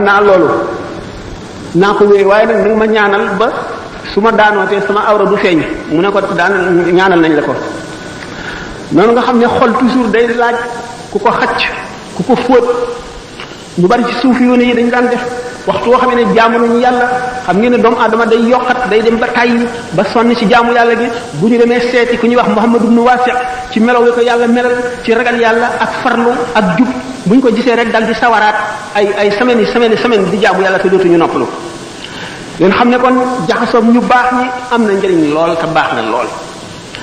naa loolu naa ko wéy waaye nag nanga ma ñaanal ba su ma daanootee sama awra du feeñ mu ne ko daan ñaanal nañ la ko. noonu nga xam ne xol toujours day laaj ku ko xacc ku ko fóot ñu bari ci suuf yoone yi dañ daan def waxtu woo xam ne jaamu nañu yàlla xam ngeen ne doomu aadama day yokkat day dem ba tàyyi ba sonn ci jaamu yàlla gi bu ñu demee seeti ku ñuy wax Muhammad ibn Wasi' ci melaw wi ko yàlla melal ci ragal yàlla ak farlu ak jub bu ñu ko gisee rek dal di sawaraat ay semaines yi di jaamu yàlla te dootuñu noppalu. leen xam ne kon jaxasoom ñu baax ñi am na njëriñ lool te baax na lool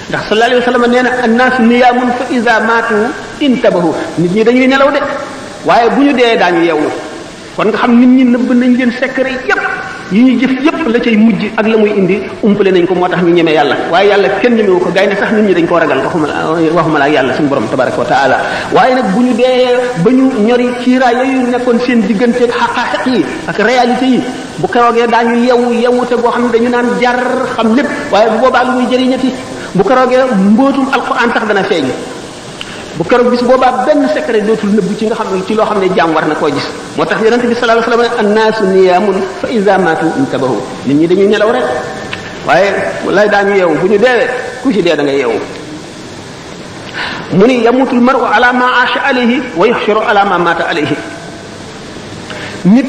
ndax sallallahu alayhi wa sallam nee na annaasu niyaamun fa iza maatu intabahu nit ñi dañuy nelaw de waaye bu ñu dee daañu yeewu kon nga xam nit ñi nëbb nañ leen secret yépp yi ñuy jëf yépp la cay mujj ak la muy indi umpale nañ ko moo tax ñu ñeme yàlla waaye yàlla kenn ñemewu ko gaynde sax nit ñi dañ koo ragal waxuma la ak yàlla suñu borom tabaraka wa taala waaye nag bu ñu dee ba ñu ñori ciiraay yooyu nekkoon seen digganteeg xaqaaxiq yi ak réalité yi bu keroogee daañu yewute boo xam ne dañu naan jar xam lépp waaye bu boobaa lu muy jëriñati bu keroogee mbootum alquran tax dana feeñ bu keroog bis boobaa benn secret dootul nëbbu ci nga xam ne ci loo xam ne jaam war na koo gis moo tax yonent bi sallallahu alayhi wasallam ne annaasu niyaamun fa iza maatu intabahu nit ñi dañuy nelaw rek waaye lay daañu yeewu bu ñu deewee ku ci dee da nga yeewu mu ni yamutul mar'u ala ma aasha alayhi wa yuhsharu ala ma maata alayhi nit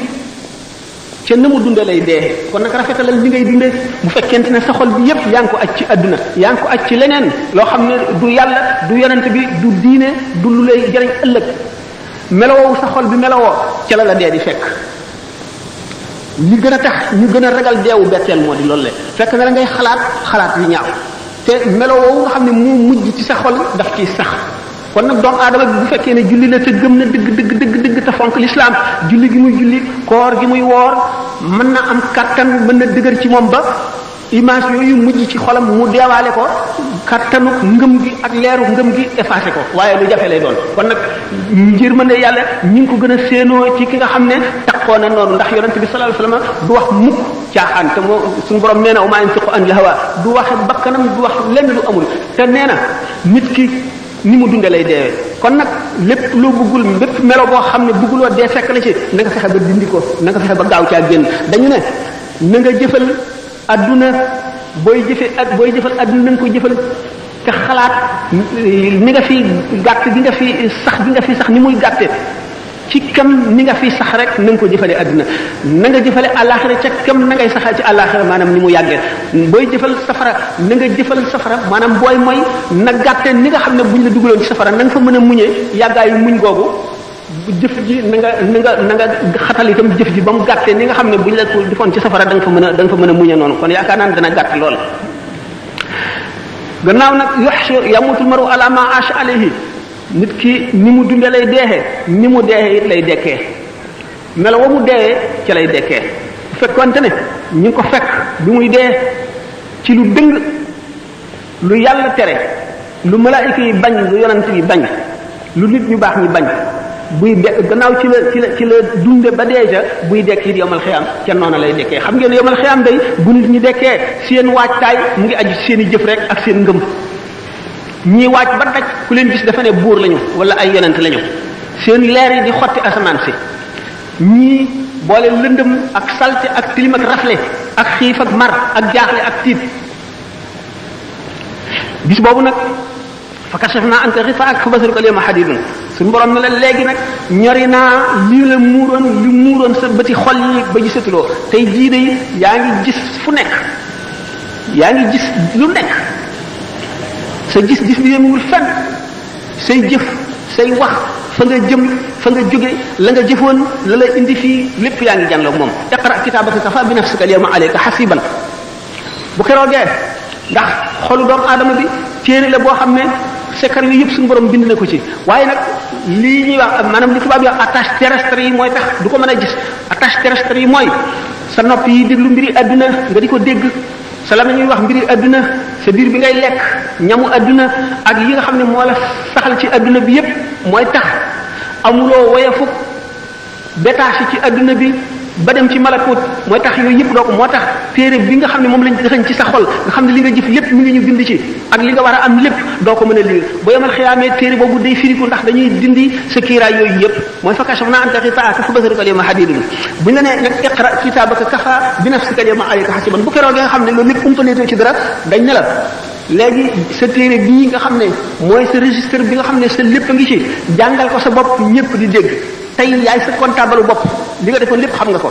ca na mu dunde lay dee kon nag rafetalal li ngay dunde bu fekkente ne sa xol bi yépp yaa ngi ko aj ci àdduna yaa ngi ko aj ci leneen loo xam ne du yàlla du yonent bi du diine du lu lay jëriñ ëllëg melowoo sa xol bi melowoo ca la dee di fekk li gën a tax ñu gën a ragal deewu betteel moo di loolu le fekk na la ngay xalaat yu ñaaw te melowoo nga xam ne mu mujj ci sa xol daf ciy sax kon nag doomu aadama bi bu fekkee ne julli na te gëm na dëgg te fonk l'islam julli gi muy julli koor gi muy woor mën na am kattan mën na dëgër ci moom ba image yooyu mujj ci xolam mu deewaale ko kattanu ngëm gi ak leeru ngëm gi effacé ko waaye lu jafe lay doon kon nag ngir mën ne yàlla ñi ngi ko gën a séenoo ci ki nga xam ne takkoo na noonu ndax yonente bi sallallahu alayhi wasallam du wax mukk caaxaan te moo suñu borom nee na wa maa yantiqu anil hawa du waxe bakkanam du wax lenn lu amul te nee na nit ki ni mu dunde lay deewee kon nag lépp loo bëggul lépp melo boo xam ne bëgguloo dee fekk la ci na nga fexe ba dindi ko na nga fexe ba gaaw caa génn dañu ne na nga jëfal adduna booy jëfal adduna na nga ko jëfal te xalaat ni nga fi gàtt gi nga fi sax ni muy gàtte ci kam ni nga fi sax rek na nga ko jëfale adduna na nga jëfale àllaaxira ca kam na ngay saxal ci àllaaxira maanaam ni mu yàggee booy jëfal safara na nga jëfal safara maanaam booy mooy na gàtte ni nga xam ne buñ la dugaloon ci safara na nga fa mën a muñee yàggaayu muñ googu jëf ji na nga xatal itam jëf ji ba mu gàttee ni nga xam ne buñ la ko defoon ci safara da nga fa mën a muñee noonu kon yaakaar naa ne dana gàtt lool gannaaw nag yamutul maru ala ma asha alayhi nit ki ni mu dunde lay deexee ni mu deexee it lay dekkee melo wa mu deexee ca lay dekkee bu fekkonte ne ñu ngi ko fekk bi muy dee ci lu dëng lu yàlla tere lu malaayika yi bañ lu yonent yi bañ lu nit ñu baax ñi bañ buy gannaaw ci la dunde ba deeja buy dekk it yomal xiyam ca noona lay dekkee xam ngeen yomal xiyam day bu nit ñi dekkee seen waajtaay mu ngi aju seen i jëf rek ak seen ngëm ñii waaj ba daj ku leen gis dafa ne buur lañu wala ay yonent lañu seen leer yi di xotti asamaan si ñii boole lëndëm ak salte ak tilim ak rafle ak xiif ak mar ak jaaxle ak tiit bis boobu nag fa kashafna anka ghitaa'aka fa basaruka al-yawma hadiidun suñu borom ne la léegi nag ñori naa lii la muuroon sa bëti xol yi ba gisatuloo tey jii de yaa ngi gis fu nekk yaa ngi gis lu nekk sa gis-gis bi yemul fenn say jëf say wax fa nga jëm fa nga jóge la nga jëfoon la la indi fii lépp yaa ngi jànloog moom iqra kitaabaka kafaa bi nafsika al-yawma alayka hasiiban bu keroogee ndax xolu doomu aadama bi téere la boo xam ne secret yu yëpp suñu borom bind na ko ci waaye nag lii ñuy wax maanaam li tubaab yi wax attache terrestre yi mooy tax du ko mën a gis attache terrestre yi mooy sa nopp yi déglu mbiri adduna nga di ko dégg sa la ñuy wax mbiri adduna sa biir bi ngay lekk ñamu adduna ak yi nga xam ne moo la saxal ci adduna bi yëpp mooy tax amuloo woyafuk détaché ci adduna bi ba dem ci malakut mooy tax yooyu yëpp doo ko moo tax téere bi nga xam ne moom lañ dëxañ ci sa xol nga xam ne li nga jëf lépp mi ngi ñu bind ci ak li nga war a am lépp doo ko mën a liir ba yemal xiyaamee téere boobu day firiku ndax dañuy dindi sa kiiraay yooyu yëpp mooy fa kashafnaa anka ghitaa'aka fa basaruka al-yawma hadiidun buñ la nee nag iqra kitaabaka kafaa bi nafsika al-yawma alayka hasiiban bu keroog nga xam ne loolu lépp umpaleetoo ci dara dañ ne la léegi sa téere bii nga xam ne mooy sa registre bi nga xam ne sa lépp a ngi ci jàngal ko sa bopp ñëpp di dégg tey yaay sa comptable bopp li nga defoon lépp xam nga ko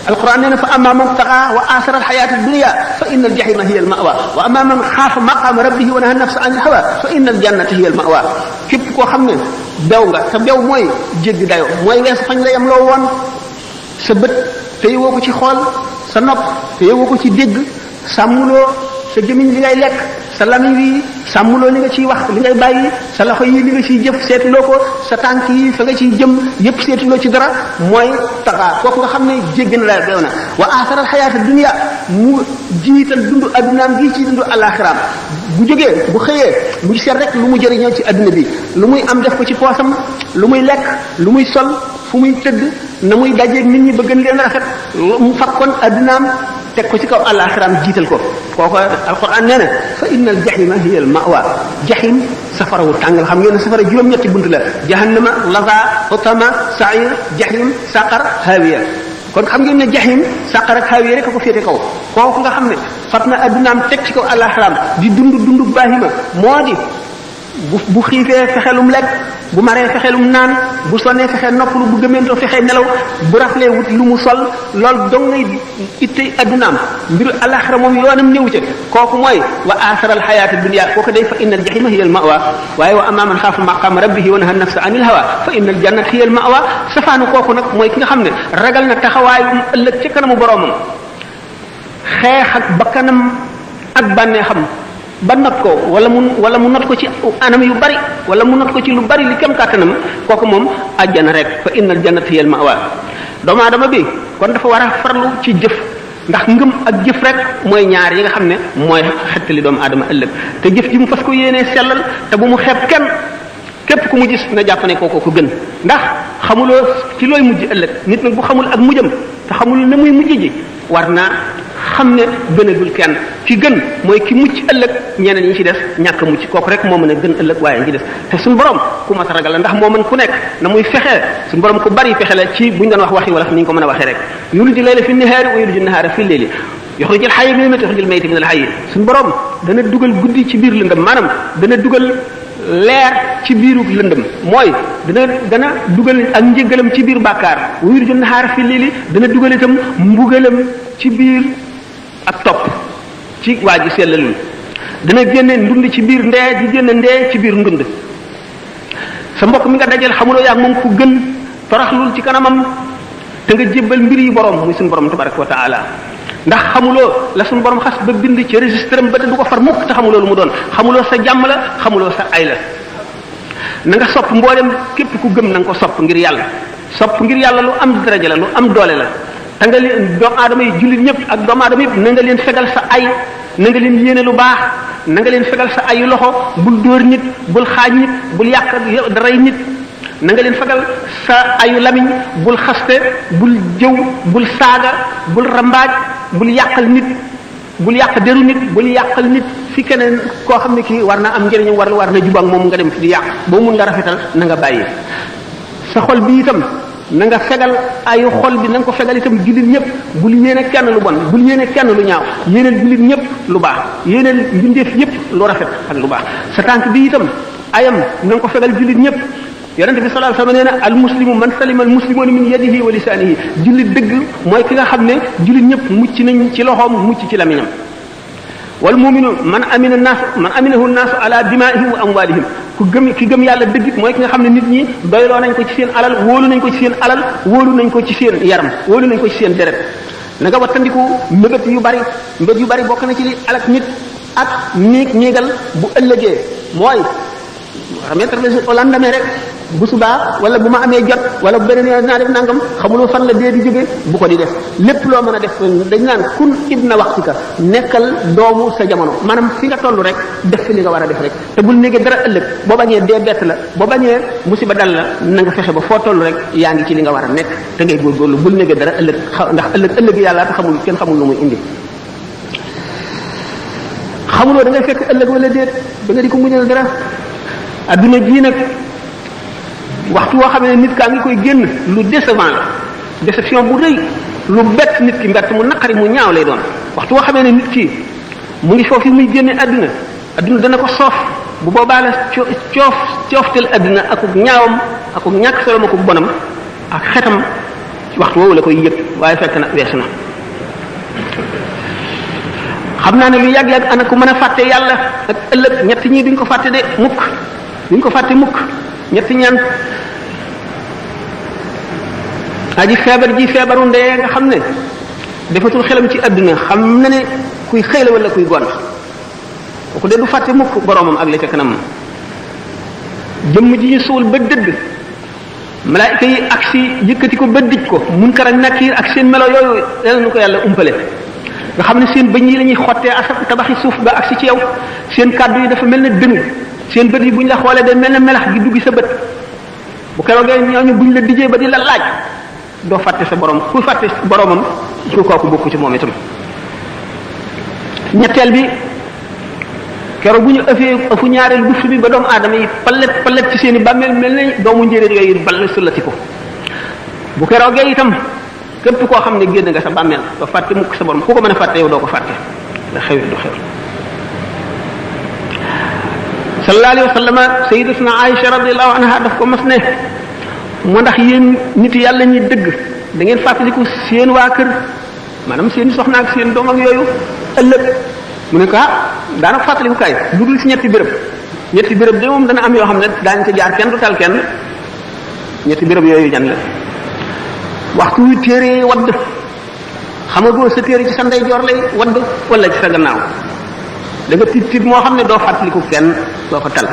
alquran nee na fa amma man taxa wa asara alxayata dunia fa inna aljahima hiya almawa wa amma man xaafa maqama rabbihi wa naha nafsa an alhawa fa inna aljannata hiya almawa képp koo xam ne bew nga te bew mooy jéggi dayo mooy weesu fañ la yem loo woon sa bët te yewoo ko ci xool sa nopp te yewoo ko ci dégg sàmmuloo sa gémmiñ li ngay lekk sa lamiñ wi sàmmuloo li nga ciy wax li ngay bàyyi sa loxo yi li nga ciy jëf seetuloo ko sa tànk yi fa nga ciy jëm yépp seetuloo ci dara mooy taxaa kooku nga xam ne jéggi na la beew na wa asaral xayaata dunia mu jiital dund addunaam gi ci dund alaxiraam bu jógee bu xëyee mu seet rek lu mu jëriñoo ci adduna bi lu muy am def ko ci poosam lu muy lekk lu muy sol fu muy tëdd na muy dajeeg nit ñi ba gën leen rafet mu fakkoon addunaam teg ko ci kaw alaxiraam jiital ko kooku alquran nee na fa inna al jahima hiya al mawa jahim safara wu tàngal xam ngeen ne safara juróom-ñetti bunt la jahannama laza hutama sa'ir jahim saqar hawiya kon xam ngeen ne jahim saqar ak hawiya rek a ko féete kaw kooku nga xam ne fat na addunaam teg ci kaw alaxiraam di dund baahima moo di bu xiifee fexelum lekk bu maree fexelum naan bu sonnee fexe noppalu bu gëmentoo fexe nelaw bu raflee wut lu mu sol loolu dong ngay ittey addunaam mbiru alaxira moom yoonam néew ca kooku mooy wa asaral xayaata dunia kooku day fa inna al jahima hiya al mawa waaye wa amma man xaafa maqama rabbihi wa naha nafsa anil hawa fa inna al jannata hiya al mawa safaanu kooku nag mooy ki nga xam ne ragal na taxawaayu ëllëg ca kanamu boroomam xeex ak bakkanam ak bànneexam ba not ko wala mu not ko ci anam yu bari wala mu not ko ci lu bari li kem kàttanam kooku moom àjjana rek fa innal jannata hiya al ma'wa doomu aadama bi kon dafa war a farlu ci jëf ndax ngëm ak jëf rek mooy ñaar yi nga xam ne mooy xettali doomu aadama ëllëg te jëf ji mu fas ko yéenee sellal te bu mu xeeb kenn képp ku mu gis na jàpp ne kooku ko gën ndax xamuloo ci looy mujj ëllëg nit nag bu xamul ak mujjam te xamul na muy mujj ji war naa xam ne gënagul kenn ki gën mooy ki mucc ëllëg ñeneen ñi ci des ñàkk mucc kooku rek moo mën a gën ëllëg waaye ñi ci des te suñu borom ku mat a ragal la ndax moo mën ku nekk na muy fexe suñu borom ku bari fexe la ci buñ doon wax waxi wala ni ñu ko mën a waxee rek yuliju layla fi nahaari wa yuliju nahaara fi layli yuxrijul hayya minal mayyiti wa yuxrijul mayyita minal hayyi suñu borom dana dugal guddi ci biir lëndëm maanaam dana dugal leer ci biiru lëndëm mooy dana dugal ak njëgalam ci biir bàkkaar wa yuliju nahaara fi layli dana dugal itam mbugalam ci biir ak topp ci waa ji sellalul dana génne ndund ci biir ndee di génne ndee ci biir ndund sa mbokk mi nga dajal xamuloo yaag moom ku gën toroxlul ci kanamam te nga jébbal mbir yi borom muy suñu borom tabaraka wa taala ndax xamuloo la suñu borom xas ba bind ci registre am ba te du ko far mukk te xamuloo lu mu doon xamuloo sa jàmm la xamuloo sa ay la na nga sopp mboolem képp ku gëm na nga ko sopp ngir yàlla sopp ngir yàlla lu am daraja la lu am doole la te nga leen doomu aadama yi jullit ñëpp ak doomu aadama yëpp na nga leen fegal sa ay na nga leen yéene lu baax na nga leen fegal sa ayu loxo bul dóor nit bul xaaj nit bul yàq daray nit na nga leen fegal sa ayu lamiñ bul xaste bul jëw bul saaga bul rambaaj bul yàqal nit bul yàq deru nit bul yàqal nit fi keneen koo xam ne kii war na am njëriñam war na jubak moom nga dem fi di yàq boo mun nga rafetal na nga bàyyi sa xol bi itam na nga fegal ayu xol bi na nga ko fegal itam jullit ñëpp bul yéene kenn lu bon bul yéene kenn lu ñaaw yéeneel jullit ñëpp lu baax yéeneel mbindeef yëpp lu rafet ak lu baax sa tànk bi itam ayam na nga ko fegal jullit ñëpp yonente bi sallallahu alayhi wasallam nee na al muslimu man salima al muslimuna min yadihi wa lisanihi jullit dëgg mooy ki nga xam ne jullit ñëpp mucc nañ ci loxoom mucc ci lamiñam wal mu'minu man aminahu an-nas ala dima'ihim wa amwalihim ki gëm yàlla dëgg mooy ki nga xam ne nit ñi doyloo nañ ko ci seen alal wóolu nañ ko ci seen alal wóolu nañ ko ci seen yaram wóolu nañ ko ci seen deret na nga wattandiku mbébét yu bari bokk na ci li alak nit ak néegal bu ëllëgee mooy remettre les au lendemain rek bu subaa wala bu ma amee jot wala bu beneen yoon dinaa def nangam xamuloo fan la dee di jóge bu ko di def lépp loo mën a def dañ naan kun ibna waxtika nekkal doomu sa jamono maanaam fi nga toll rek def fi li nga war a def rek te bul néegee dara ëllëg boo bañee dee bett la boo bañee musiba dal la na nga fexe ba foo toll rek yaa ngi ci li nga war a nekk te ngay góorgóorlu bul néegee dara ëllëg ndax ëllëg yàlla te xamul kenn xamul lu muy indi xamuloo da ngay fekk ëllëg wala déet ba nga di ko muñal dara adduna jii nag waxtu woo xam ne nit kaa ngi koy génn lu décevant la déception bu rëy lu bett nit ki mbett mu naqari mu ñaaw lay doon waxtu woo xamee ne nit ki mu ngi foofu muy génne adduna dana ko soof bu boobaa la cooftel adduna akuk ñaawam akuk ñàkk solom akuk bonam ak xetam waxtu woowu la koy yëg waaye fekk na weesu na xam naa ne lu yàgg-yàgg ana ku mën a fàtte yàlla ak ëllëg ñett ñii duñ ko fàtte de mukk duñ ko fàtte mukk ñetti ñaan aji feebar ji feebaru ndee nga xam ne defatul xelam ci àdduna xam na ne kuy xëy la wala kuy gont kooku de du fàtte mukk boroomam ak la ca kanam jëmm ji ñu suul ba dëdd malaayika yi ak si yëkkati ko ba dij ko Munkar ak Nakiir ak seen melo yooyu yàlla nu ko yàlla umpale nga xam ne seen bëñ yi la ñuy xottee asab tabaxi suuf ba ak si ci yow seen kàddu yi dafa mel ne dëng seen bët yi bu ñu la xoolee day mel ne melax gi dugg sa bët bu keroogee ñooñu buñ la dijee ba di la laaj doo fàtte sa borom ku fàtte boromam ku kooku bokku ci moom itam ñetteel bi keroog bu ñu ëfu ñaareel buftu bi ba doomu aadama yi palet ci seen i bàmmeel mel ne doomu njéeréer yooyu bal sullati ko bu keroogee itam képp koo xam ne génn nga sa bàmmeel doo fàtte mukk sa borom ku ko mën a fàtte yow doo ko fàtte da xew du xew sallallahu alayhi wa sallam sayyidatuna Aïcha radiyallahu anha daf ko mas ne moo ndax yéen nit yàlla ñi dëgg da ngeen fàttaliku seen waa kër maanaam seen soxna ak seen doom ak yooyu ëllëg mu ne ko daana fàttaliku kaay lu dul si ñetti béréb de moom dana am yoo xam ne daañu ca jaar kenn du tal kenn ñetti béréb yooyu jan la waxtu wi téere wadd xamagoo sa téere ci sa ndeyjoor lay wadd wala ci sa gannaaw da nga tiit moo xam ne doo fàttaliku kenn doo ko tal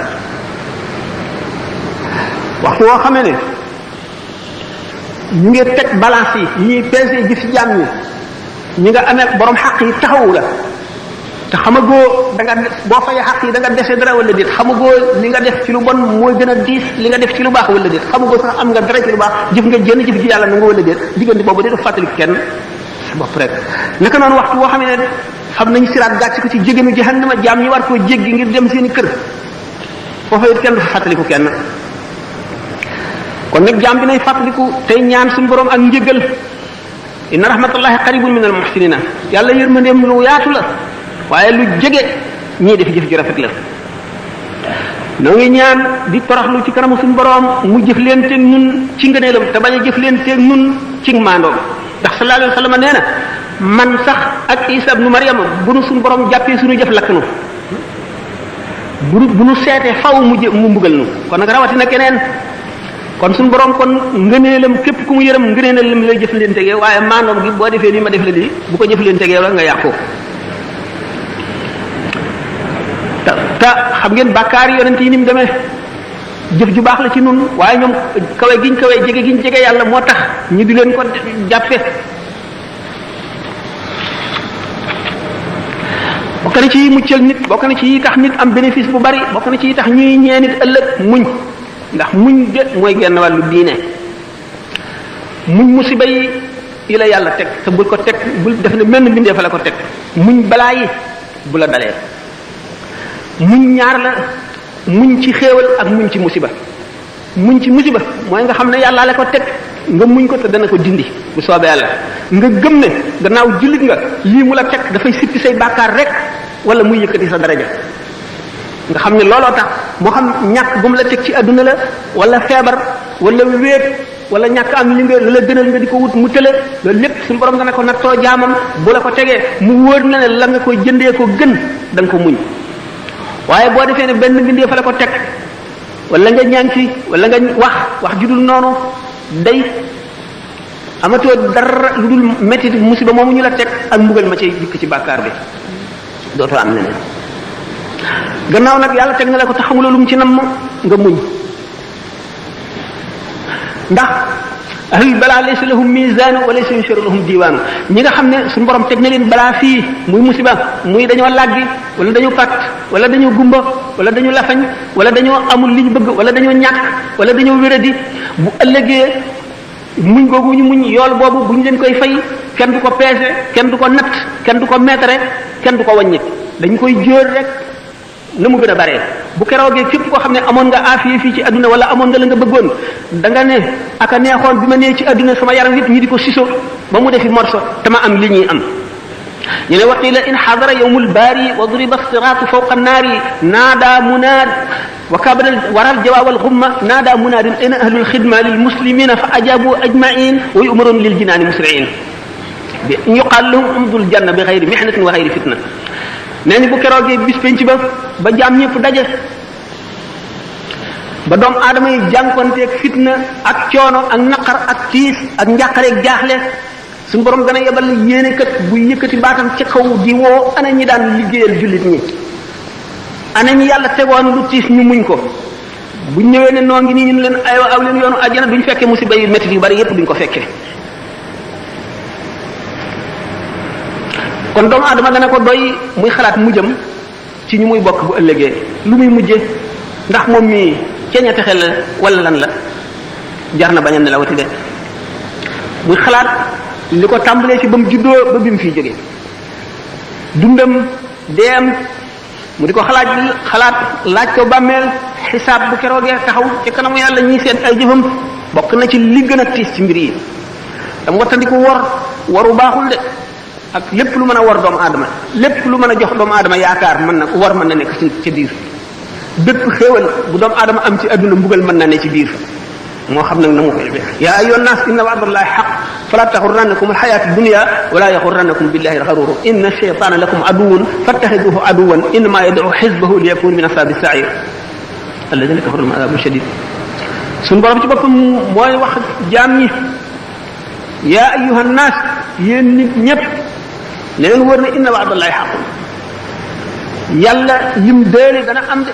waxtu woo xamee ne ñu ngi teg balance yi ñuy peese jëf ci jaam ñi nga amee borom xaq yi taxawu la te xamagoo da nga boo fayee xaq yi da nga dese dara wala déet xamagoo li nga def ci lu bon mooy gën a diis li nga def ci lu baax wala déet xamagoo sax am nga dara ci lu baax jëf nga jënn jëf ci yàlla na nga wala déet diggante boobu de du fàttaliku kenn sa bopp rek naka noonu waxtu woo xam ne xam nañu siraat gàcc ko ci jégenu jahannama jaam ñi war koo jéggi ngir dem seeni kër foofa it kenn du fa fàttaliku kenn kon nag jaam bi nay fàttaliku tey ñaan suñu borom ak njëgal inna rahmatullahi qaribun min al muhsinina yàlla yërmandeem lu yaatu la waaye lu jege ñii def jëf ju rafet la noo ngi ñaan di toroxlu ci kanamu suñu borom mu jëf leen teeg ñun ci ngëneelam te bañ a jëf leen teeg ñun ci maandoom ndax sallallahu alayhi wa sallam nee na man sax ak Isa ibnu Maryama bu nu suñu borom jàppee suñu jëf lakk nu bu nu seetee faw mu mbugal nu kon nag rawatina keneen kon suñu borom kon ngëneelam képp ku mu yërëm ngëneelam lay jëf leen tegee waaye maandoom gi boo defee lii ma def la lii bu ko jëf leen tegee la nga yàqu te xam ngeen bàkkaar yonent yi ni mu demee jëf ju baax la ci nun waaye ñoom kawe giñ jege yàlla moo tax ñu di leen ko jàppe bokk na ci yi muccal nit bokk na ci yi tax nit am bénéfice bu bari bokk na ci yi tax ñuy ñee nit ëllëg muñ ndax muñ de mooy genn wàllu diine muñ musiba yi la yàlla teg te bul ko teg bul def ne menn mbindee fa la ko teg muñ balaa yi bu la dalee muñ ñaar la muñ ci xéewal ak muñ ci musiba muñ ci musiba mooy nga xam ne yàlla la ko teg nga muñ ko te dana ko dindi bu soobee yàlla nga gëm ne gannaaw jullit nga lii mu la teg dafay sippi say bàkkaar rek wala muy yëkkati sa daraja nga xam ne looloo tax moo xam ñàkk bu mu la teg ci adduna la wala feebar wala wéet wala ñàkk am li nga la gënal nga di ko wut mu tële loolu lépp suñu borom dana ko nattoo jaamam bu la ko tegee mu wóor na ne la nga koy jëndee ko gën da nga ko muñ waaye boo defee ne benn mbindee fa la ko teg wala nga ñaan ci wala nga wax ju dul noonu day amatoo dara lu dul métti musiba moomu ñu la teg ak mbugal ma ci jikk ci bàkkaar bi dootoo am leneen gannaaw nag yàlla teg na la ko te xamuloo lu mu ci nam nga muñ ndax ahlul balaa laysa lahum mizaanu wa laysa yunsharu lahum diiwaanu ñi nga xam ne suñu borom teg na leen balaa fii muy musiba muy dañoo làggi wala dañoo pat wala dañoo gumba wala dañoo lafañ wala dañoo amul li ñu bëgg wala dañoo ñàkk wala dañoo wéradi bu ëllëgee muñ googu ñu muñ yool boobu bu ñu leen koy fay kenn du ko peese kenn du ko natt kenn du ko meetare kenn du ko wàññi dañ koy jóor rek na mu gën a bare bu keroogee képp koo xam ne amoon nga aafiya fii ci adduna wala amoon nga la nga bëggoon da nga ne aka neexoon bi ma nee ci adduna sama yaram yëpp ñi di ko siso ba mu defi morso te ma am li ñuy am ñu ne waqila in xadara yawmul baari wa duriba siraatu fawqa naari naada munaad wa kabada waral jawaawal xumma naada munaadin ayna ahlul xidma lil muslimina fa ajabu ajmain wa yumaroon lil jinaani musriin bi yuqaal lahum umdul janna bi xayri mihnatin wa xayri fitna nee ni bu keroogee bis penc ba jaam ñëpp daje ba doom aadama yi jànkonteeg fitna ak coono ak naqar ak tiis ak njàqareeg jaaxle suñu borom dana yebal yéene kat bu yëkkati baatam ca kaw di woo ana ñi daan liggéeyal jullit ñi ana ñi yàlla tegoon lu tiis ñu muñ ko buñ ñëwee ne noo ngi nii ñu leen aywa aw leen yoonu àjjana duñ fekkee musiba yu métti yu bari yépp duñ ko fekkee kon doomu aadama dana ko doy muy xalaat mujjam ci ñu muy bokk bu ëllëgee lu muy mujje ndax moom mii ceeñate xel la wala lan la jar na bañ a nelawati de muy xalaat li ko tàmbalee ci ba mu juddoo ba bi mu fiy jógee dundam deem mu di ko xalaat laaj ko bàmmeel xisaab bu keroogee taxaw ci kanamu yàlla ñiy seet ay jëfam bokk na ci li gën a tiis ci mbir yi dam wattandiku waru baaxul de ak lépp lu mën a war doomu aadama lépp lu mën a jox doomu aadama yaakaar mën na war mën na nekk ci biir bépp xéewal bu doomu aadama am ci adduna mbugal mën na ne ci biir moo xam nag na mu koy defee yaa ayyuhan naas inna wa'dallahi haqq fala taxurrannakum alxayaatu dunya wala yaxurrannakum billahi alxaruur inna shaytaana lakum aduwwun fattaxiduhu aduwwan innama yad'u xizbahu liyakunu min ashaabi sa'iir alladina kafaru lahum adaabun shadiid suñu borom ci boppam mooy wax jaam ñi yaa ayyuhan naas yéen nit ñëpp ne leen wër ne inna wa'dallahi haqqun yàlla lim déele dana am de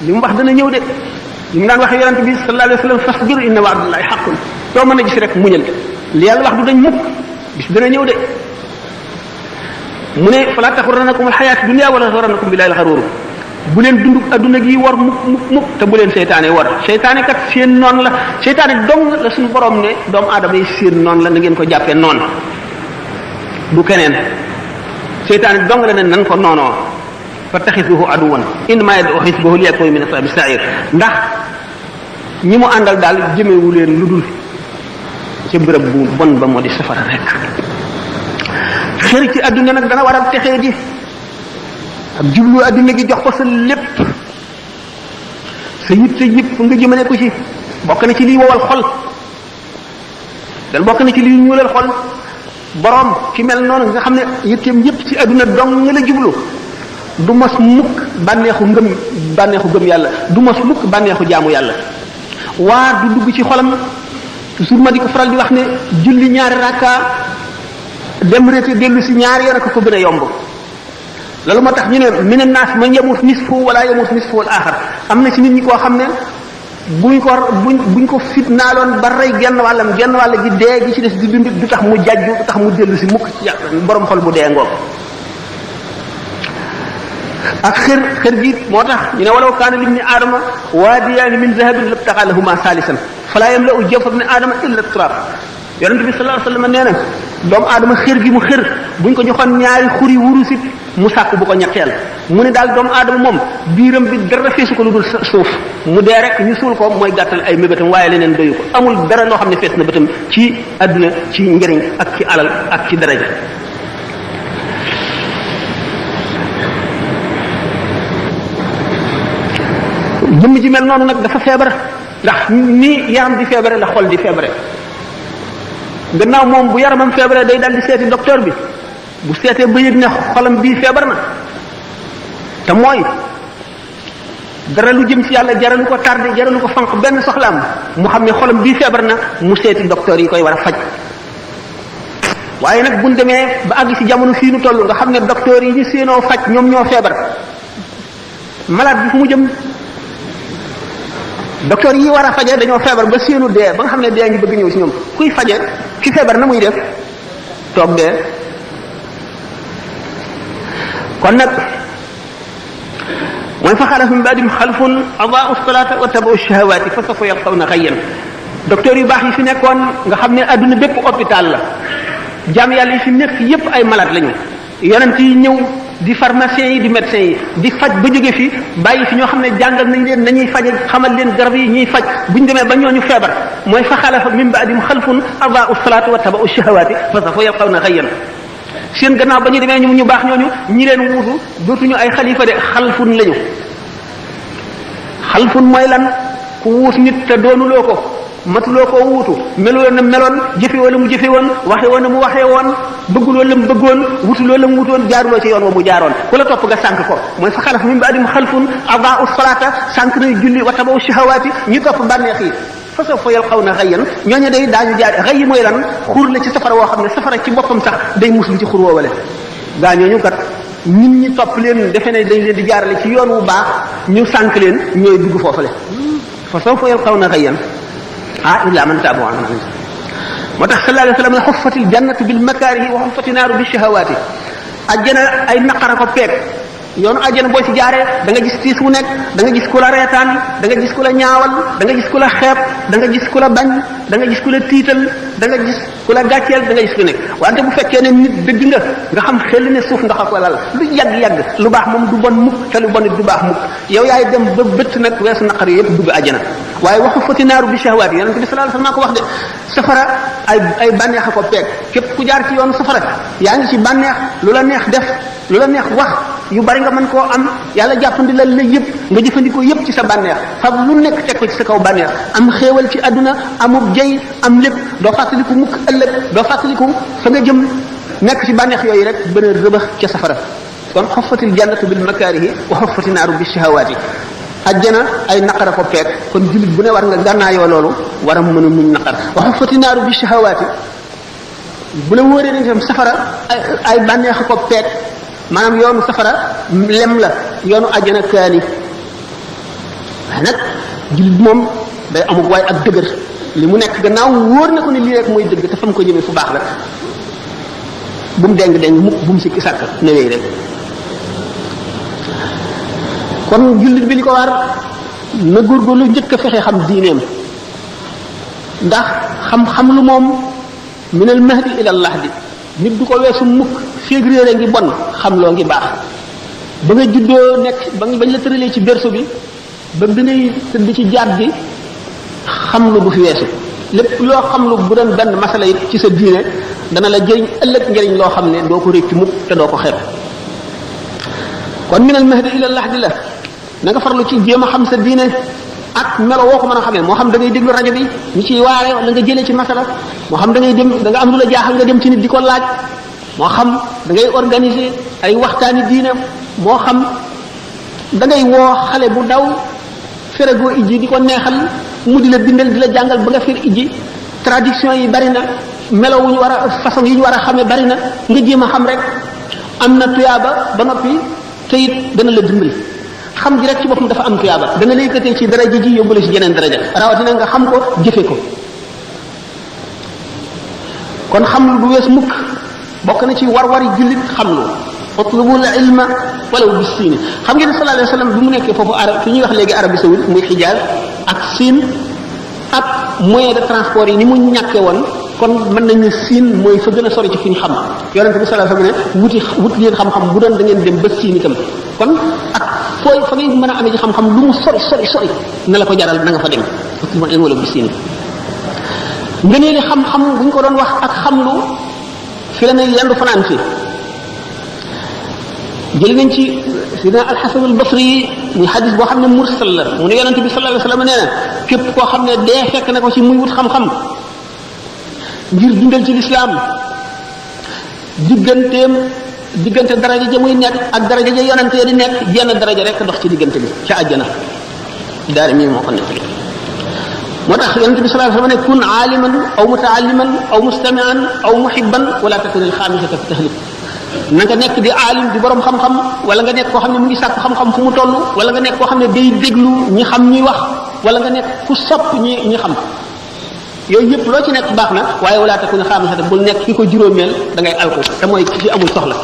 li mu wax dana ñëw de li mu daan wax yonente bi sallallahu alayhi wa sallam fasbir inna wa'dallahi haqqun doo mën a gis rek muñal li yàlla wax du dañ mukk bis dana ñëw de mu ne fala taxurrannakum alxayaatu dunya wala taxurrannakum billahi alxaruur bu leen dund adduna gi war mukk te bu leen seytaane war seytaane kat seen noon la seytaane dong la suñu borom ne doomu aadama yi seen noon la na ngeen ko jàppee noon du keneen seytaane dong la ne nan ko noonoo fattaxisuhu aduwan innamaa yad'u xisbahu liyakunu min ashaabi sa'iir ndax ñi mu àndal daal jëmewu leen lu dul ca bërëb bu bon ba moo di safara rek xër ci adduna nag dana waral texee di ak jublu adduna gi jox ko sa lépp sa yitte yëpp nga jëmale ko ci bokk na ci liy wowal xol dan bokk na ci liy ñuulal xol borom ki mel noonu nga xam ne yitteem yëpp ci adduna dong nga la jublu du mos mukk bànneexu gëm yàlla du mos mukk bànneexu jaamu yàlla waa du dugg ci xolam toujours ma di ko faral di wax ne julli ñaari rakka dem réete dellu si ñaari yoon ak ko gën a yomb loolu moo tax ñu ne mina naas man yamut nisfu wala yamut nisfu al axar am na ci nit ñi koo xam ne buñ ko fitnaaloon ba rey genn wàll gi dee gi ci des di dund du tax mu jajju du tax mu dellu si mukk ci borom xol bu dee ngoog ak xër gi moo tax ñu ne walaw kaana libni aadama waadiyaani min zahabin labtaxa lahuma saalisan falaa yamla'u jawfa ibni aadama illa turab yonente bi sallallahu alayhi wasallam nee na doomu aadama xër gi mu xër buñ ko joxoon ñaari xuri wurusit mu sàkk bu ko ñetteel mu ne daal doomu aadama moom biiram bi dara feesu ko lu dul suuf mu dee rek ñu suul ko mooy gàttal ay mébétam waaye leneen doyu ko amul dara loo xam ne fees na bëtam ci àdduna ci njëriñ ak ci alal ak ci daraja jëmm ji mel noonu nag dafa feebar ndax ni yaram di feebare la xol di feebare gannaaw moom bu yaramam feebare day dal di seeti docteur bi bu seetee ba yëg ne xolam bii feebar na te mooy dara lu jëm ci yàlla jaralu ko tardé jaralu ko fanq benn soxlaam mu xam ne xolam bii feebar na mu seeti docteur yi koy war a faj waaye nag buñ demee ba àgg ci jamono fii nu toll nga xam ne docteur yi ñu séenoo faj ñoom ñoo feebar malade bi fu mu jëm docteur yi war a faje dañoo feebar ba seenu dee ba nga xam ne dee ngi bëgg ñëw ci ñoom kuy faje ki feebar na muy def toog dee. kon nag mooy fa xalafa min ba'dihim xalfun adaa'u salaata wa tabaa'u shahawaati fa sawfa yalqawna ghayyan. docteur yu baax yi fi nekkoon nga xam ne adduna bépp hôpital la jaam yàlla yi fi nekk yépp ay malade lañu yonent yi ñëw di pharmaciens yi di médecins yi di faj ba jóge fi bàyyi fi ñoo xam ne jàngal nañ leen nañuy faje xamal leen garab yi ñuy faj buñ demee ba ñooñu feebar mooy fa xalafa min ba'dihim xalfun adaa'u salaata wa tabaa'u shahawaati fa sawfa yalqawna ghayyan. seen gannaaw ba ñu demee ñu baax ñooñu ñi leen wuutu dootuñu ay xalifa de xalfun lañu. xalfun mooy lan ku wuut nit te doonuloo ko matuloo koo wuutu meloo na meloon jëfe wala mu jëfe woon waxe woon na mu waxee woon bëgguloo la mu bëggoon wutuloo la mu wutoon jaaruloo ci yoon wa mu jaaroon ku la topp nga sànk ko mooy fa xalaf min ba'dihim xalfun adaa'u salaata sànk nañ julli wa tabaa'u shahawaati ñu topp bànneex yi fa sawfa yalqawna ghayyan ñooñu day daañu jaar xëy mooy lan xur la ci safara woo xam ne safara ci boppam sax day muslu ci xur woowale gaa ñooñu kat nit ñi topp leen defe ne dañ leen di jaarale ci yoon wu baax ñu sànk leen ñooy dugg foofale fa sawfa yalqawna ghayyan illa man taaba wa amana moo tax sallallahu alayhi wa sallam xuffatil jannatu bil makaarihi wa xuffati naaru bi shahawaati ajjana ay naqara ko peeg yoonu ajjana boo ci jaaree da nga gis tiis wu nekk da nga gis ku la reetaan da nga gis ku la ñaawal da nga gis ku la xeeb da nga gis ku la bañ da nga gis ku la tiital da nga gis ku la gàcceel da nga gis ku nekk wante bu fekkee ne nit dëgg nga xam xel ne suuf nga ko lal lu yàgg-yàgg lu baax moom du bon mukk te lu bon it du baax mukk yow yaay dem ba bëtt nag weesu naqar yëpp dugg ajjana waaye waxu fati naaru bi shahwaat yi yonente bi sallallahu alayhi wasallam ko wax de safara ay bànneex a ko peeg képp ku jaar ci yoonu safara yaa ngi ci bànneex lu la neex def lu la neex wax yu bari nga mën koo am yàlla jàppandi la yëpp nga jëfandikoo yëpp ci sa bànneex fab lu nekk teg ko ci sa kaw bànneex am xéewal ci àdduna amub jey am lépp doo fàttaliku mukk ëllëg doo fàttaliku fa nga jëm nekk ci bànneex yooyu rek bën a rëbax ca safara kon xoffatil jannatu bil makaarihi wa xoffati naaru bi shahawaati ajjana ay naqara ko peeg kon jullit bu ne war nga gànnaayoo loolu war a mën a muñ naqar wa xoffati naaru bi shahawaati bu la wóoree ne tam safara ay bànneex ko peeg maanaam yoonu safara lem la yoonu ajjana kaani waaye nag jullit moom day amul waaye ak dëgër li mu nekk gannaaw wóor na ko ne lii rek mooy dëgg te fa mu ko jëmee fu baax la bu mu deng mukk bu mu sikki sàkk na wéy rek kon jullit bi li ko war na góorgóorlu njëkk a fexe xam diineem ndax xam-xam lu moom minal mahdi ilal lahdi nit du ko weesu mukk féeg réere ngi bon xam loo ngi baax ba nga juddoo nekk bañ la tëralee ci berceau bi ba bi ngay tëdd ci jaat bi xam lu bu fi weesu lépp loo xam lu bu doon benn masala it ci sa diine dana la jëriñ ëllëg njëriñ loo xam ne doo ko réccu mukk te doo ko xeeb kon minal mahdi ilal lahdi la na nga farlu ci jéem a xam sa diine ak melo woo ko mën a xamee moo xam da ngay déglu rajo bi ñu ciy waare wala nga jëlee ci masala moo xam da ngay dem da nga am lu la jaaxal nga dem ci nit di ko laaj moo xam da ngay organiser ay waxtaani diine moo xam da ngay woo xale bu daw feragoo ijji di ko neexal mu di la bindal di la jàngal ba nga fer ijji traduction yi bari na melo wu ñu war a façon yi ñu war a xamee bari na nga jéem a xam rek am na tuyaaba ba noppi te it dana la dimbali xam ji rek ci boppam dafa am tuyaaba dana la yëkkatee ci daraja ji yóbbule ci jeneen daraja rawatina nga xam ko jëfe ko kon xam lu du wees mukk bokk na ci war-wari jullit xam lu utlubul ilma walaw bis siin xam ngeen ne sallallahu alayhi wa sallam bi mu nekkee foofu arab fi ñuy wax léegi Arabie saoudite muy Hijaz ak Siin ak moyen de transport yi ni mu ñàkkee woon kon mën nañu Siin mooy fa gën a sori ci fi ñu xam yonente bi sallallahu alayhi wa sallam ne wut leen xam-xam bu doon da ngeen dem ba Siin itam kon ak fooy fa ngay mën a amee ci xam-xam lu mu sori na la ko jaral na nga fa dem utlubul ilma walaw bis siin nga nee li xam-xam bu ñu ko doon wax ak xamlu fi la ne yendu fanaan fi jël nañ ci sidina alxasan albasri muy xadis boo xam ne mursal la mu ne yonente bi sallallahu alayhi wasallam nee na képp koo xam ne dee fekk na ko ci muy wut xam-xam ngir dundal ci lislaam diggante daraja ja muy nekk ak daraja ja yonente di nekk jenn daraja rek dox ci diggante bi ca àjjana daal mii moo ko nekk moo tax yonente bi sallallahu alayhi wasallam ne kun aaliman aw mutaalliman aw mustami'an aw muhibban wala takun alxaamisata fi tahlib na nga nekk di aalim di borom xam-xam wala nga nekk koo xam ne mu ngi sàkk xam-xam fu mu toll wala nga nekk koo xam ne day déglu ñi xam ñuy wax wala nga nekk ku sopp ñi xam yooyu yëpp loo ci nekk baax na waaye wala takun xaamisata bul nekk ki ko juróomeel da ngay alko te mooy ki ci amul soxla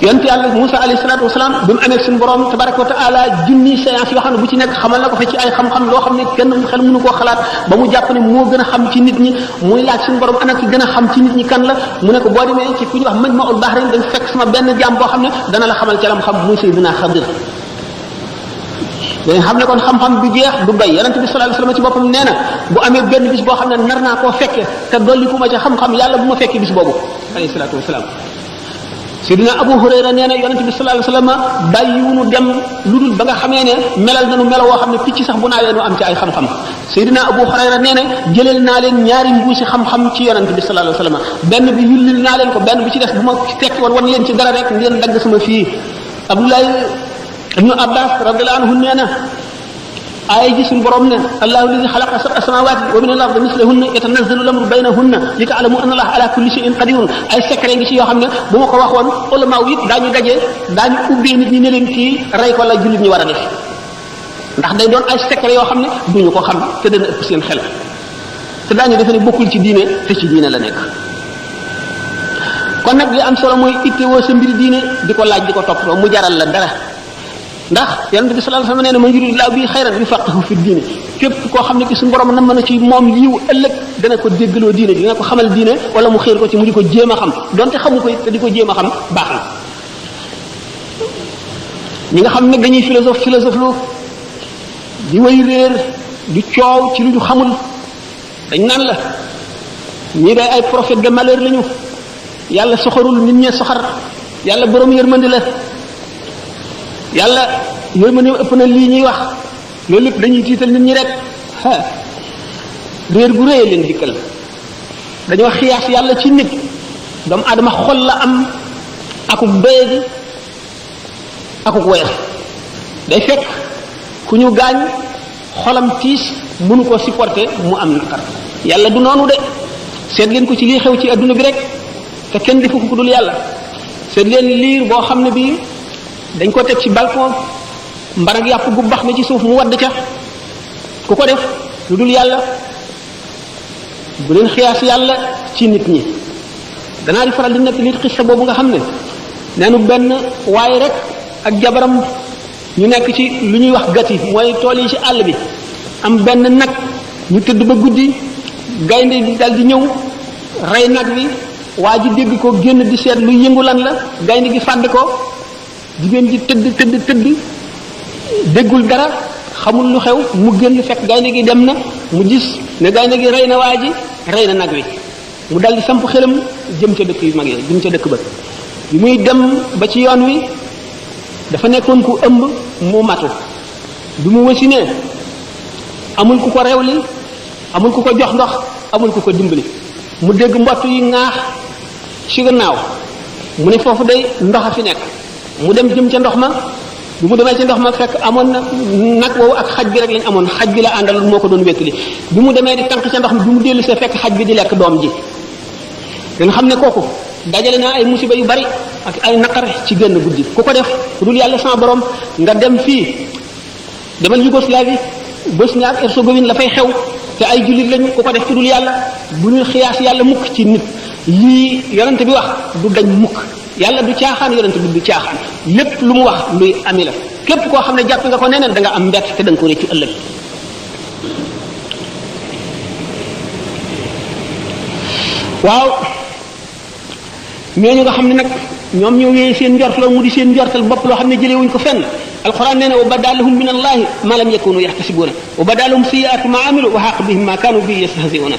yonent yàlla Musa alayhi salaatu wasalaam bi mu amee suñu borom tabaraka wa taala junni séance yoo xam ne bu ci nekk xamal na ko fa ci ay xam-xam loo xam ne kenn xel mënu koo xalaat ba mu jàpp ne moo gën a xam ci nit ñi muy laaj suñu borom ana ki gën a xam ci nit ñi kan la mu ne ko boo demee ci ku ñu wax Majma'ul Bahrayn dañ fekk sama benn jaam boo xam ne dana la xamal ci lam xam muy Sayyidina Xadir dañ xam ne kon xam-xam du jeex du doy yonent bi sallallahu alayhi wasallam ci boppam nee na bu amee benn bis boo xam ne nar naa koo fekke te dolli ku ma ca xam-xam yàlla bu ma fekkee bis boobu alayhi salaatu wasalaam Sidina Abu Hurayra nee na yonent bi sallallahu alayhi wasallam bàyyiwunu dem lu dul ba nga xamee ne melal nañu melo woo xam ne picc sax bu naawee nu am ci ay xam-xam Sidina Abu Hurayra nee na jëleel naa leen ñaari mbuusi xam-xam ci yonent bi sallallahu alayhi wasallam benn bi yullil naa leen ko benn bi ci des bu ma tekki woon wan leen ci dara rek ngeen dagg sama fii Abdullah ibnu Abbas radiyallahu anhu nee na aaya ji suñu borom ne allahu alladi xalaqa sab'a samawati wa min al-ardi mislahunna yatanazzalu al-amru baynahunna li ta'lamu anna allaha ala kulli shay'in qadirun ay secret ngi ci yoo xam ne bu ma ko waxoon ulama yi daañu daje daañu ubbee nit ñi ne leen kii rey ko la jullit ñi war a def ndax day doon ay secret yoo xam ne duñu ko xam te dana ëpp seen xel te daañu defe ne bokkul ci diine te ci diine la nekk kon nag li am solo mooy ittewoo sa mbiri diine di ko laaj di ko toppatoo mu jaral la dara ndax yonent bi sallallahu alayhi wasallam nee na man yuridillahu bihi xayran yufaqihu fi diine képp koo xam ne ki suñu borom na mën a ci moom yiw ëllëg dana ko déggaloo diine dina ko xamal diine wala mu xiir ko ci mu di ko jéem a xam donte xamu ko te di ko jéem a xam baax na ñi nga xam ne dañuy philosophe lu di way réer di coow ci lu ñu xamul dañ naan la ñii day ay prophète de malheur lañu yàlla soxarul nit ñee soxar yàlla borom yërmandi la yàlla yërmande ëpp na lii ñuy wax loolu lépp dañuy tiital nit ñi rek réer gu réy leen dikkal dañoo xiyaas yàlla ci nit doomu aadama xol la am akuk doyadi akuk woyof day fekk ku ñu gaañ xolam tiis mënu ko supporter mu am naqar yàlla du noonu de seet leen ko ci lii xew ci adduna bi rek te kenn defu ko ku dul yàlla seet leen liir boo xam ne bii dañ ko teg ci balcon mbarag yàpp gu bax na ci suuf mu wadd ca ku ko def lu dul yàlla bu leen xiyaas yàlla ci nit ñi danaa di faral di nekk nit xissa boobu nga xam ne neenu benn waaye rek ak jabaram ñu nekk ci lu ñuy wax gati mooy tool yi ci àll bi am benn nag ñu tëdd ba guddi gaynde di dal di ñëw rey nag wi waa ji dégg ko génn di seet lu yëngu lan la gaynde gi fàdd ko jigéen ji tëdd déggul dara xamul lu xew mu génn fekk gaynde gi dem na mu gis ne gaynde gi rey na waa ji rey na nag wi mu dal di samp xelam jëm ca dëkk yu mag yi jëm ca dëkk ba bi muy dem ba ci yoon wi dafa nekkoon ku ëmb mu matu bi mu wasinee amul ku ko rewli amul ku ko jox ndox amul ku ko dimbali mu dégg mbott yi ŋaax ci gannaaw mu ne foofu day ndox a fi nekk mu dem jëm ca ndox ma bu mu demee ca ndox ma fekk amoon na nag woowu ak xaj bi rek lañ amoon xaj bi la àndal moo ko doon wéttali bi mu demee di tànk ca ndox mi bi mu dellu see fekk xaj bi di lekk doom ji danga xam ne kooku dajale naa ay musiba yu bari ak ay naqar ci génn guddi ku ko def ku dul yàlla sama borom nga dem fii demal Yougoslavie Bosnie ak Herzégovine la fay xew te ay jullit lañu ku ko def ku dul yàlla bu ñu xiyaas yàlla mukk ci nit lii yonent bi wax du dañ mukk yàlla du caaxaan yonent bi du caaxaan lépp lu mu wax luy ami la képp koo xam ne jàpp nga ko neneen da nga am mbett te da nga ko réccu ëllëg waaw ñooñu nga xam ne nag ñoom ñoo wéyee seen njortal mu di seen njortal bopp loo xam ne jëlee wuñ ko fenn alquran nee na wa badalahum min allahi ma lam yakunu yaxtasibuna wa badalahum sayiatu ma amilu wa xaq bihim ma kanu bi yastahziuna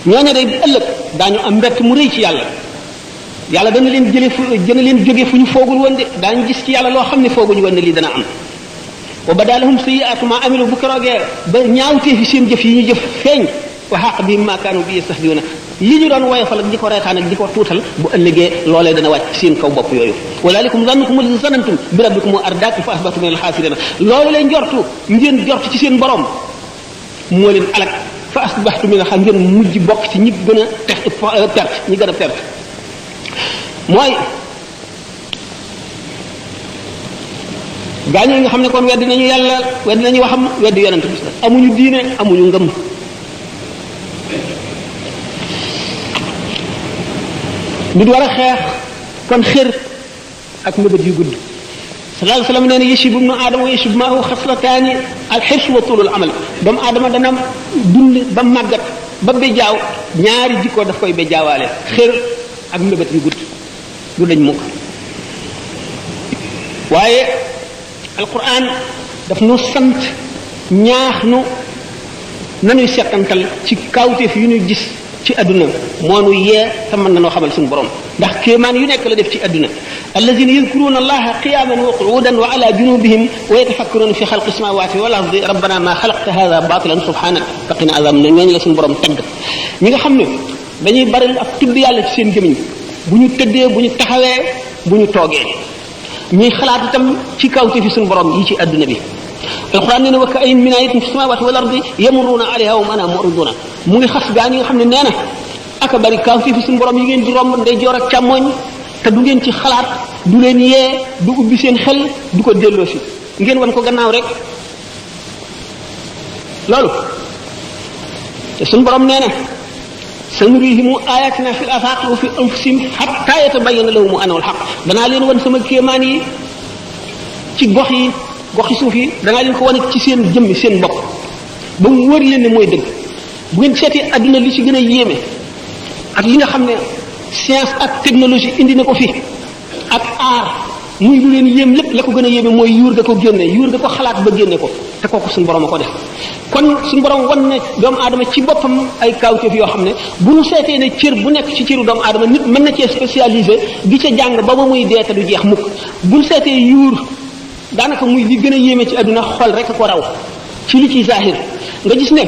ñooñu day ëllëg daañu am mbett mu rëy ci yàlla yàlla dana leen jóge fu ñu foogul woon de daañu gis ci yàlla loo xam ne fooguñu woon ne lii dana am wa badalahum sayiatu ma amilu bu keroogee ba ñaawtee fi seen jëf yi ñu jëf feeñ wa xaq bihim ma kanu bi yastahziuna li ñu doon woyofal ak di ko reetaan ak di ko tuutal bu ëllëgee loolee dana wàcc seen kaw bopp yooyu walaalikum zannukum alladi zanantum bi rabbikum ardaakum fa asbahtum min alxaasirina loolu leen jortu ngeen jortu ci seen borom moo leen alak fa asbahtum min alxaasirina ngeen mujj bokk ci ñi gën a perte ñi gën a perte gaañu nga xam ne kon weddi nañu yàlla weddi nañu waxam weddi yonent bi amuñu diine amuñu ngëm nit war a xeex kon xër ak mëbët yu gudd sallallahu alayhi wa sallam nee na yashibu ibnu aadama wa yashibu maahu xaslataani alxirs wa tulul amal doomu aadama dana dund ba màggat ba bejaaw ñaari jikko daf koy bejaawaale xër ak mëbët yu gudd du dañ mukk waaye alquran daf nu sant ñaax nu nanuy seetantal ci kawteef yu ñuy gis ci àdduna moo nu yee te mën nanoo xamal suñu borom ndax kéemaan yu nekk la def ci àdduna alladina yadkuruna allaha qiyaman wa qu'udan wa ala junubihim wa yatafakkaruna fi xalqi samawati wal ardi rabbana ma xalaqta hada batilan subhanaka faqina azab na ñooñu la suñu borom tagg ñi nga xam ne dañuy bari ak tudd yàlla ci seen gémmiñ bu ñu tëddee bu ñu taxawee bu ñu toogee ñuy xalaat itam ci kawte fi suñu borom yi ci àdduna bi alquran nee na wa ka'ayyin min ayatin fi samawati wal ardi yamurruna alayha wa hum anha mu'riduna mu ngi xas gaa ñi nga xam ne nee na aka bari kawte fi suñu borom yi ngeen di romb ndeyjoor ak càmmoñ te du ngeen ci xalaat du leen yee du ubbi seen xel du ko delloo si ngeen wan ko gannaaw rek loolu te suñu borom nee na sanurihimu ayatina fil afaqi wa fi anfusihim hatta yatabayyana lahum annahu al-haqq danaa leen wan sama kéemaan yi ci goxi suuf yi danaa leen ko wane ci seen jëmmi seen bopp ba mu wër leen ne mooy dëgg bu ngeen seetee adduna li ci gën a yéeme ak li nga xam ne science ak technologie indi na ko fi ak aar muy lu leen yéem lépp la ko gën a yéeme mooy yuur ga ko génne yuur ga ko xalaat ba génne ko te kooku suñu borom a ko def kon suñu borom wan na doomu aadama ci boppam ay kawteef yoo xam ne bu ñu seetee ne cër bu nekk ci cëru doomu aadama nit mën na cee spécialisé di ca jàng ba ba muy dee te du jeex mukk bu ñu seetee yuur daanaka muy li gën a yéeme ci àdduna xol rek a ko raw ci li ci zahir nga gis ne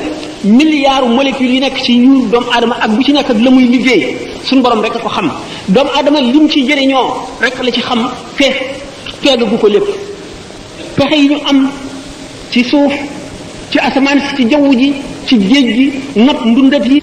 milliards molécules yi nekk ci yuur doomu aadama ak bu ci nekk ak la muy liggéey suñu borom rek a ko xam doomu aadama lim ci jëriñoo rek la ci xam peegagu ko lépp pexe yi ñu am ci suuf ci asamaan si ci jaww ji ci géej gi not ndundat yi